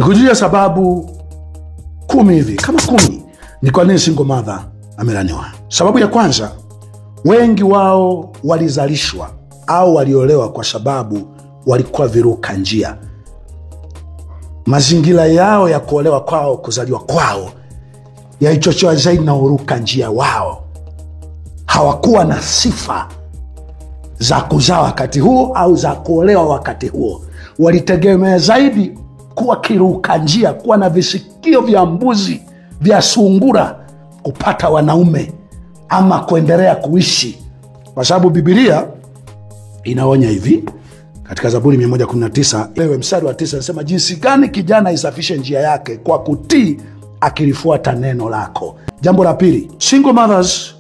Nikujia sababu 10 hivi, kama 10 ni kwa nini single mother amelaniwa. Sababu ya kwanza, wengi wao walizalishwa au waliolewa kwa sababu walikuwa viruka njia. Mazingira yao ya kuolewa kwao, kuzaliwa kwao, yalichochewa zaidi na uruka njia wao. Hawakuwa na sifa za kuzaa wakati huo au za kuolewa wakati huo. Walitegemea zaidi kuwa kiruka njia, kuwa na visikio vya mbuzi, vya sungura, kupata wanaume ama kuendelea kuishi. Kwa sababu Biblia inaonya hivi katika Zaburi 119 lewe mstari wa 9, nasema jinsi gani kijana isafishe njia yake kwa kutii akilifuata neno lako. Jambo la pili, single mothers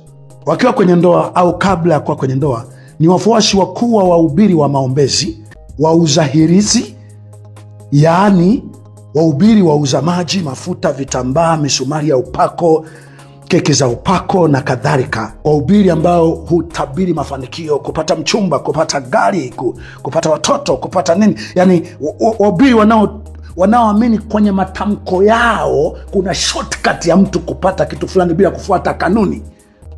wakiwa kwenye ndoa au kabla ya kuwa kwenye ndoa ni wafuasi wakuu wa wahubiri wa maombezi, wauza hirizi, yaani wahubiri wauza maji, mafuta, vitambaa, misumari ya upako, keki za upako na kadhalika. Wahubiri ambao hutabiri mafanikio, kupata mchumba, kupata gari, kupata watoto, kupata nini. Yani wahubiri wanaoamini kwenye matamko yao kuna shortcut ya mtu kupata kitu fulani bila kufuata kanuni.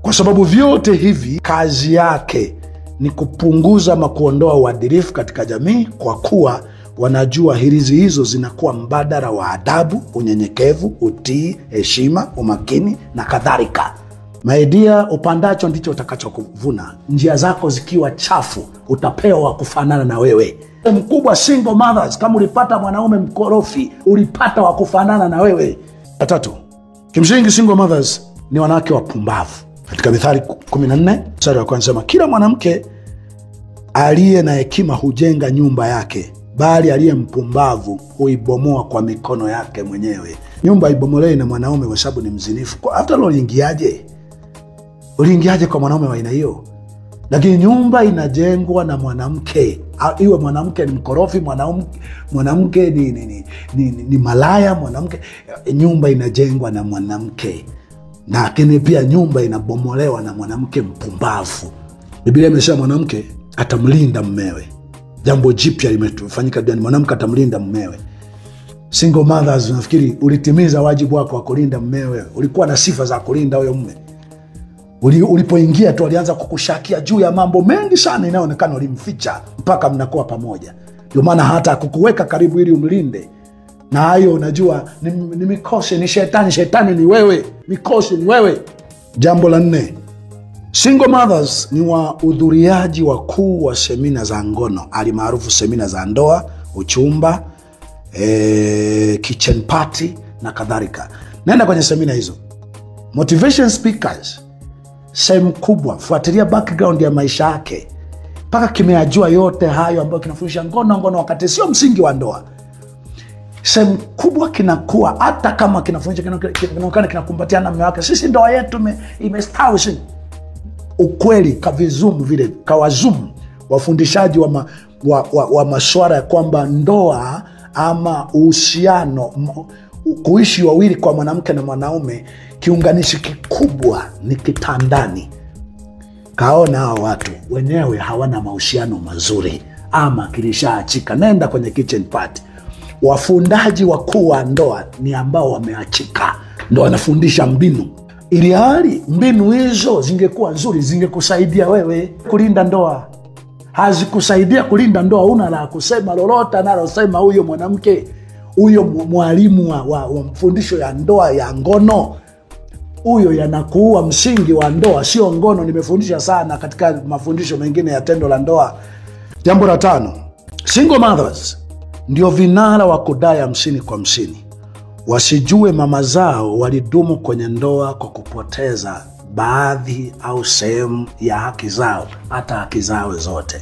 Kwa sababu vyote hivi kazi yake ni kupunguza ama kuondoa uadilifu katika jamii, kwa kuwa wanajua hirizi hizo zinakuwa mbadala wa adabu, unyenyekevu, utii, heshima, umakini na kadhalika. Maidia, upandacho ndicho utakachokuvuna. Njia zako zikiwa chafu, utapewa kufanana na wewe. Mkubwa single mothers, kama ulipata mwanaume mkorofi, ulipata wa kufanana na wewe. Tatu, kimsingi single mothers ni wanawake wapumbavu. Katika Mithali 14 mstari wa kwanza, kila mwanamke aliye na hekima hujenga nyumba yake, bali aliye mpumbavu huibomoa kwa mikono yake mwenyewe. Nyumba ibomolewe na mwanaume kwa sababu ni mzinifu. Kwa hata leo uliingiaje kwa mwanaume wa aina hiyo? Lakini nyumba inajengwa na mwanamke. Iwe mwanamke ni mkorofi, mwanamke ni malaya, mwanamke, nyumba inajengwa na mwanamke. Lakini pia nyumba inabomolewa na mwanamke mpumbavu. Biblia imesema mwanamke atamlinda mumewe. Jambo jipya limefanyika duniani, mwanamke atamlinda mumewe. Single mothers, unafikiri ulitimiza wajibu wako wa kulinda mumewe? Ulikuwa na sifa za kulinda huyo mume? Ulipoingia tu alianza kukushakia juu ya mambo mengi sana inayoonekana ulimficha mpaka mnakuwa pamoja. Ndio maana hata kukuweka karibu ili umlinde. Na hayo unajua ni mikosi, ni shetani. Shetani ni wewe, mikosi ni wewe. Jambo la 4, single mothers ni wahudhuriaji wakuu wa semina za ngono, alimaarufu semina za ndoa, uchumba, kitchen party na kadhalika. Nenda kwenye semina hizo. Motivation speakers, sehemu kubwa, fuatilia background ya maisha yake mpaka kimeajua yote hayo ambayo kinafundisha ngono wakati sio msingi wa ndoa. Sehemu kubwa kinakuwa, hata kama kinafundisha kinakumbatiana na mume wake, sisi ndoa yetu imestawi. Ukweli kavizumu vile, kawazumu wafundishaji wa masuala ya kwamba ndoa ama uhusiano, kuishi wawili kwa mwanamke na mwanaume, kiunganishi kikubwa ni kitandani. Kaona hao watu wenyewe hawana mahusiano mazuri ama kilishaachika. Nenda kwenye kitchen party. Wafundaji wakuu wa ndoa ni ambao wameachika, ndo wanafundisha mbinu. Ili hali mbinu hizo zingekuwa nzuri, zingekusaidia wewe kulinda ndoa. Hazikusaidia kulinda ndoa, una la kusema lolote analosema huyo mwanamke, huyo mwalimu wa mfundisho ya ndoa ya ngono, huyo yanakuua msingi wa ndoa, sio ngono. Nimefundisha sana katika mafundisho mengine ya tendo la ndoa. Jambo la 5, single mothers ndio vinara wa kudai 50 kwa 50. Wasijue mama zao walidumu kwenye ndoa kwa kupoteza baadhi au sehemu ya haki zao, hata haki zao zote.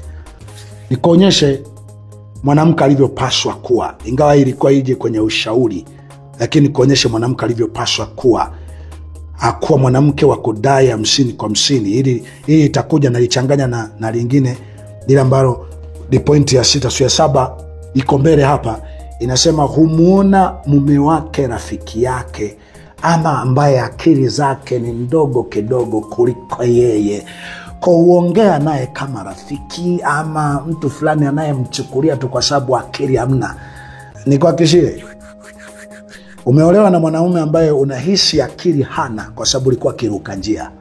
Nikuonyeshe mwanamke alivyopaswa kuwa, ingawa ilikuwa ije kwenye ushauri, lakini kuonyeshe mwanamke alivyopaswa kuwa. Hakuwa mwanamke wa kudai 50 kwa 50. Hili itakuja na lichanganya na lingine, lile ambalo ni pointi ya 6, sio ya 7, iko mbele hapa. Inasema humuona mume wake rafiki yake, ama ambaye akili zake ni ndogo kidogo kuliko yeye, kwa uongea naye kama rafiki ama mtu fulani anayemchukulia tu kwa sababu akili hamna. Nikuhakikishie Umeolewa na mwanaume ambaye unahisi akili hana kwa sababu ulikuwa kiruka njia.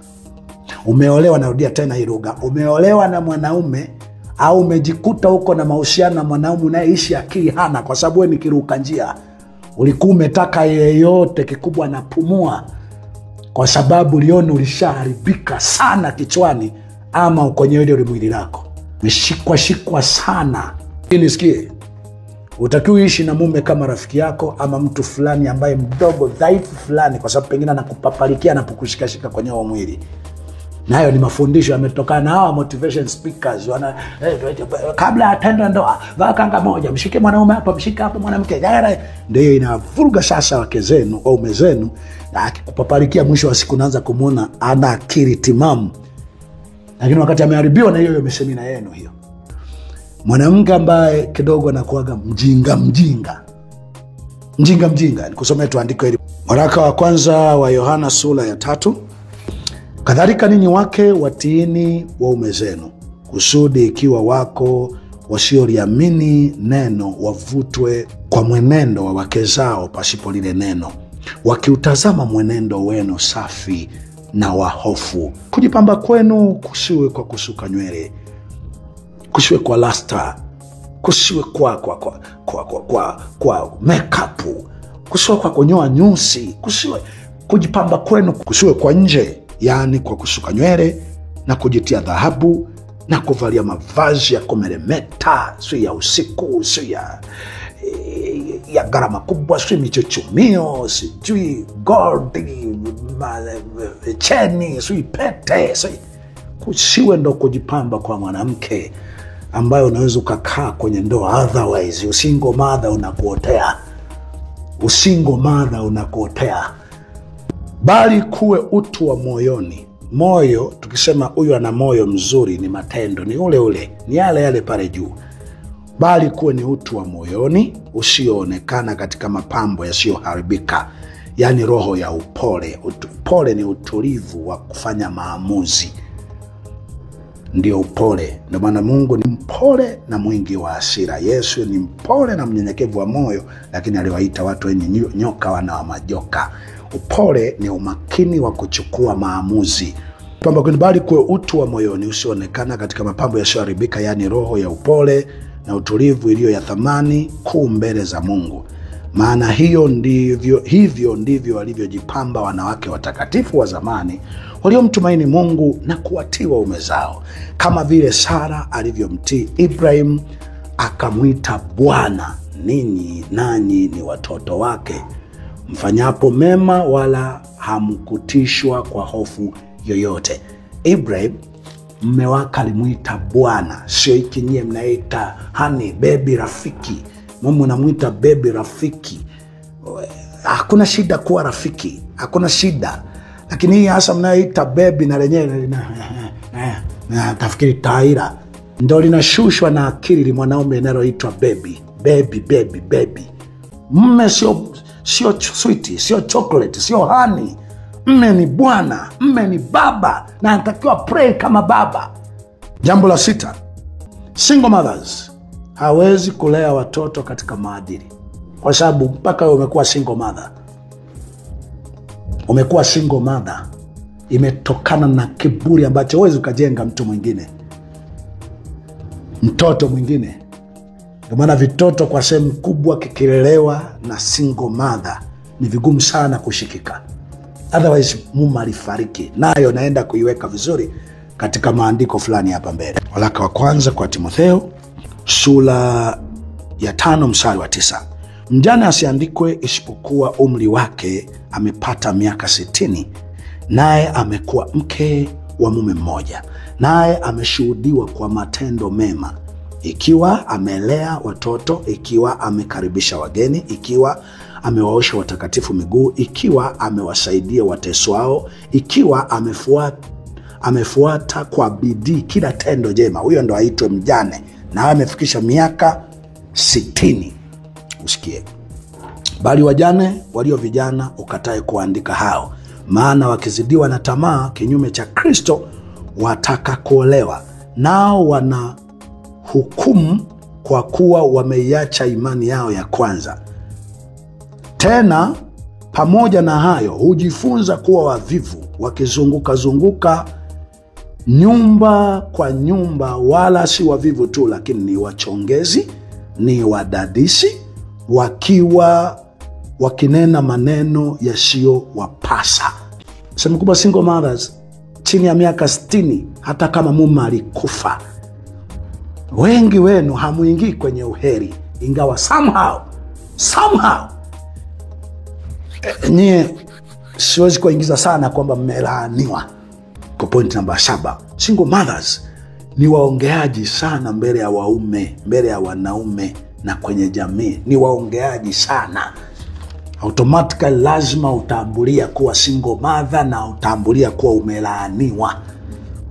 Umeolewa, narudia tena hii lugha, umeolewa na mwanaume au umejikuta huko na mahusiano na mwanaume unayeishi akili hana kwa sababu wewe ni kiruka njia. Ulikuwa umetaka yeyote, kikubwa napumua, kwa sababu uliona ulishaharibika sana kichwani ama kwenye ile mwili lako. Umeshikwa sana. Nisikie, utakiwa uishi na mume kama rafiki yako ama mtu fulani ambaye mdogo dhaifu fulani, kwa sababu pengine anakupapalikia na kukushikashika kwenye mwili. Na hayo ni mafundisho yametokana na hawa motivation speakers. Kabla ya tendo ndoa, vaa kanga moja, mshike mwanaume hapa, mshike hapa mwanamke. Ndio inavuruga sasa wake zenu au mume zenu, na akikupapalikia mwisho wa siku unaanza kumuona ana akili timamu. Lakini wakati ameharibiwa na hiyo semina yenu hiyo. Mwanamke ambaye kidogo anakuaga mjinga. Nikusomea tuandiko hili. Waraka wa kwanza wa Yohana sura ya 3. Kadhalika ninyi wake watiini waume zenu, kusudi ikiwa wako wasioliamini neno wavutwe kwa mwenendo wa wake zao pasipo lile neno, wakiutazama mwenendo wenu safi na wa hofu. Kujipamba kwenu kusiwe kwa kusuka nywele, kusiwe kwa lasta, kusiwe kwa makeup, kusiwe kwa kunyoa nyusi, kusiwe kujipamba kwenu kusiwe kwa nje, yani kwa kusuka nywele na kujitia dhahabu na kuvalia mavazi ya kumeremeta, sio ya usiku, sio ya gharama kubwa, sio michuchumio, sijui gold, cheni, sio pete, sio. Kusiwe ndo kujipamba kwa mwanamke ambayo unaweza ukakaa kwenye ndoa. Otherwise usingle mother unakuotea. Bali kuwe utu wa moyoni. Moyo, tukisema huyu ana moyo mzuri, ni matendo, ni ule, ni yale pale juu. Bali kuwe ni utu wa moyoni, usioonekana katika mapambo yasiyoharibika, yani roho ya upole. Upole ni utulivu wa kufanya maamuzi, ndio upole. Ndio maana Mungu ni mpole na mwingi wa hasira. Yesu ni mpole na mnyenyekevu wa moyo, lakini aliwaita watu wenye nyoka wana wa majoka. Upole ni umakini wa kuchukua maamuzi. Pamba kwenu, bali kuwe utu wa moyoni usioonekana katika mapambo yasiyoharibika, yani roho ya upole na utulivu iliyo ya thamani kuu mbele za Mungu. Maana hivyo ndivyo walivyojipamba wanawake watakatifu wa zamani, waliomtumaini Mungu na kuwatii waume zao, kama vile Sara alivyomtii Ibrahim akamwita Bwana. Ninyi nanyi ni watoto wake, mfanyapo mema wala hamkutishwa kwa hofu yoyote. Ibrahim mume wake alimwita Bwana, sio hiki nyie mnaita honey, baby, rafiki. Mume unamwita baby, rafiki. Hakuna shida kuwa rafiki, hakuna shida. Lakini hii hasa mnayoita baby na lenyewe na tafikiri taira, ndio linashushwa na akili mwanaume linaloitwa baby. Mume sio sweet, sio chocolate, sio honey. Mume ni Bwana, mume ni baba, na anatakiwa pray kama baba. Jambo la 6, single mothers hawezi kulea watoto katika maadili, kwa sababu mpaka wewe umekuwa single mother. Imetokana na kiburi ambacho huwezi ukajenga mtoto mwingine. Ndio maana vitoto kwa sehemu kubwa kikilelewa na single mother ni vigumu sana kushikika. Otherwise mume alifariki. Nayo naenda kuiweka vizuri katika maandiko fulani hapa mbele. Waraka wa kwanza kwa Timotheo sura ya 5 mstari wa 9. Mjane asiandikwe isipokuwa umri wake amepata miaka 60, naye amekuwa mke wa mume mmoja, naye ameshuhudiwa kwa matendo mema, ikiwa amelea watoto, ikiwa amekaribisha wageni, ikiwa amewaosha watakatifu miguu, ikiwa amewasaidia wateswao, ikiwa amefuata kwa bidii kila tendo jema. Huyo ndo aitwe mjane, na amefikisha miaka 60. Usikie. Bali wajane walio vijana ukatae kuandika hao, maana wakizidiwa na tamaa kinyume cha Kristo wataka kuolewa, nao wana hukumu kwa kuwa wameiacha imani yao ya kwanza. Tena Pamoja na hayo, hujifunza kuwa wavivu, wakizunguka zunguka nyumba kwa nyumba, wala si wavivu tu, lakini ni wachongezi, ni wadadisi, wakinena maneno yasiyowapasa. Sehemu kubwa single mothers chini ya miaka 60, hata kama mume alikufa, wengi wenu hamuingii kwenye uheri, ingawa somehow nyie, siwezi kuingiza sana kwamba mmelaaniwa. Kwa point namba 7, single mothers ni waongeaji sana mbele ya waume, mbele ya wanaume na kwenye jamii. Ni waongeaji sana. Automatically lazima utambulia kuwa single mother, na utambulia kuwa umelaaniwa.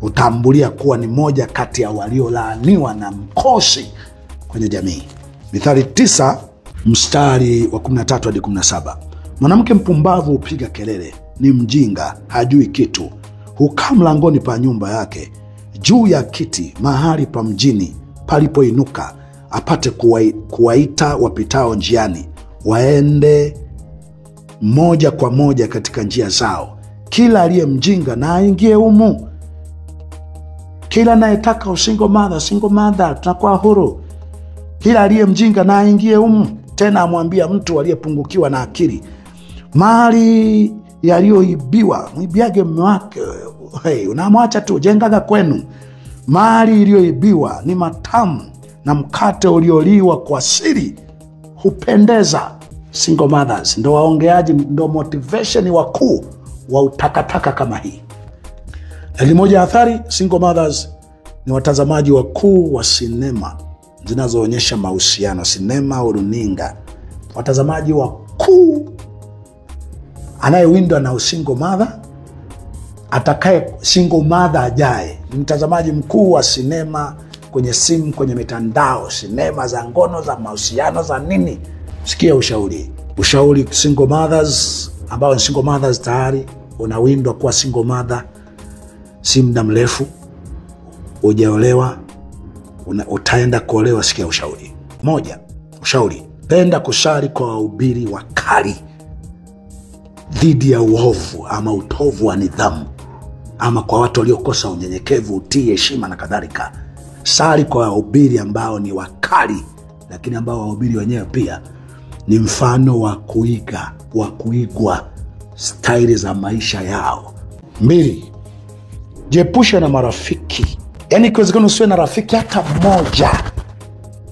Utambulia kuwa ni moja kati ya waliolaaniwa na mkosi kwenye jamii. Mithali 9 mstari wa 13 hadi 17. Mwanamke mpumbavu hupiga kelele, ni mjinga, hajui kitu. Hukaa mlangoni pa nyumba yake, juu ya kiti mahali pa mjini palipoinuka, apate kuwaita wapitao njiani, waende moja kwa moja katika njia zao. Kila aliye mjinga na aingie humu. Kila anayetaka single mother, tunakuwa huru. Kila aliye mjinga na aingie humu. Tena amwambia mtu aliyepungukiwa na akili, mali yaliyoibiwa mwibiage mume wake. Hey, unamwacha tu, jengaga kwenu. Mali iliyoibiwa ni matamu, na mkate ulioliwa kwa siri hupendeza. Single mothers ndo waongeaji, ndo motivation wakuu wa utakataka kama hii. Moja athari, single mothers ni watazamaji wakuu wa sinema zinazoonyesha mahusiano, sinema au runinga. Watazamaji wakuu. Anayewindwa na single mother, atakaye single mother ajaye, ni mtazamaji mkuu wa sinema kwenye simu, kwenye mitandao, sinema za ngono, za mahusiano, za nini. Sikia ushauri. Single mothers ambao ni single mothers tayari unawindwa kuwa single mother, si muda mrefu ujaolewa, utaenda kuolewa. Sikia ushauri. 1, ushauri: penda kusali kwa wahubiri wakali dhidi ya uovu ama utovu wa nidhamu, ama kwa watu waliokosa unyenyekevu, utii, heshima na kadhalika. Sali kwa wahubiri ambao ni wakali, lakini ambao wahubiri wenyewe pia ni mfano wa kuigwa staili za maisha yao. 2, jiepushe na marafiki. Yaani ikiwezekana usiwe na rafiki hata mmoja.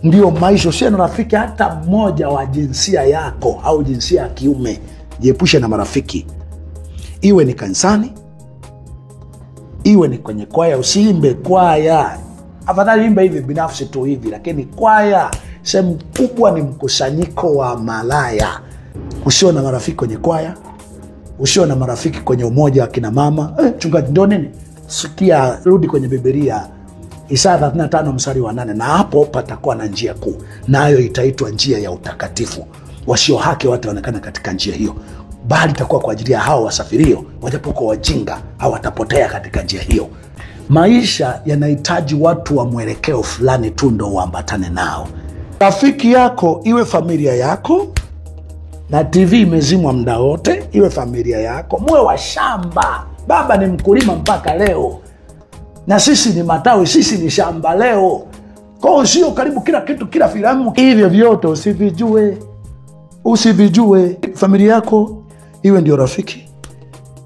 Ndio maisha, usiwe na rafiki hata mmoja wa jinsia yako au jinsia ya kiume. Jiepushe na marafiki. Iwe ni kanisani, iwe ni kwenye kwaya. Usiimbe kwaya. Afadhali imbe hivi binafsi tu hivi, lakini kwaya sehemu kubwa ni mkusanyiko wa malaya. Usiwe na marafiki kwenye kwaya, usiwe na marafiki kwenye umoja wa kina mama. Chungaji ndo nini? Sikia, rudi kwenye Biblia, Isaya 35 mstari wa 8, na hapo patakuwa na njia kuu, nayo itaitwa njia ya utakatifu. Wasio haki wataonekana katika njia hiyo, bali itakuwa kwa ajili ya hao wasafirio, wajapokuwa wajinga hawatapotea katika njia hiyo. Maisha yanahitaji watu wa mwelekeo fulani tu ndo uambatane nao. Rafiki yako iwe familia yako, na TV imezimwa muda wote, iwe familia yako. Muwe wa shamba. Baba ni mkulima mpaka leo, na sisi ni matawi, sisi ni shamba leo. Kwa sio karibu kila kitu, kila filamu, hivyo vyote usivijue. Familia yako iwe ndio rafiki.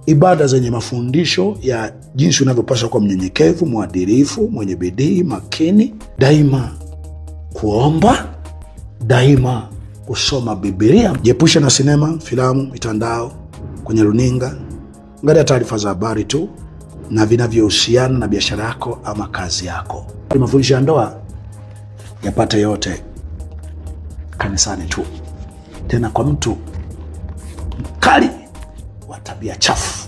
Ibada zenye mafundisho ya jinsi unavyopaswa kuwa mnyenyekevu, mwadilifu, mwenye bidii, makini, daima kuomba, daima kusoma Biblia. Jiepushe na sinema, filamu, mitandao, kwenye runinga. Angalia taarifa za habari tu na vinavyohusiana na biashara yako ama kazi yako. Mafundisho ya ndoa yapate yote kanisani tu, tena kwa mtu mkali wa tabia chafu.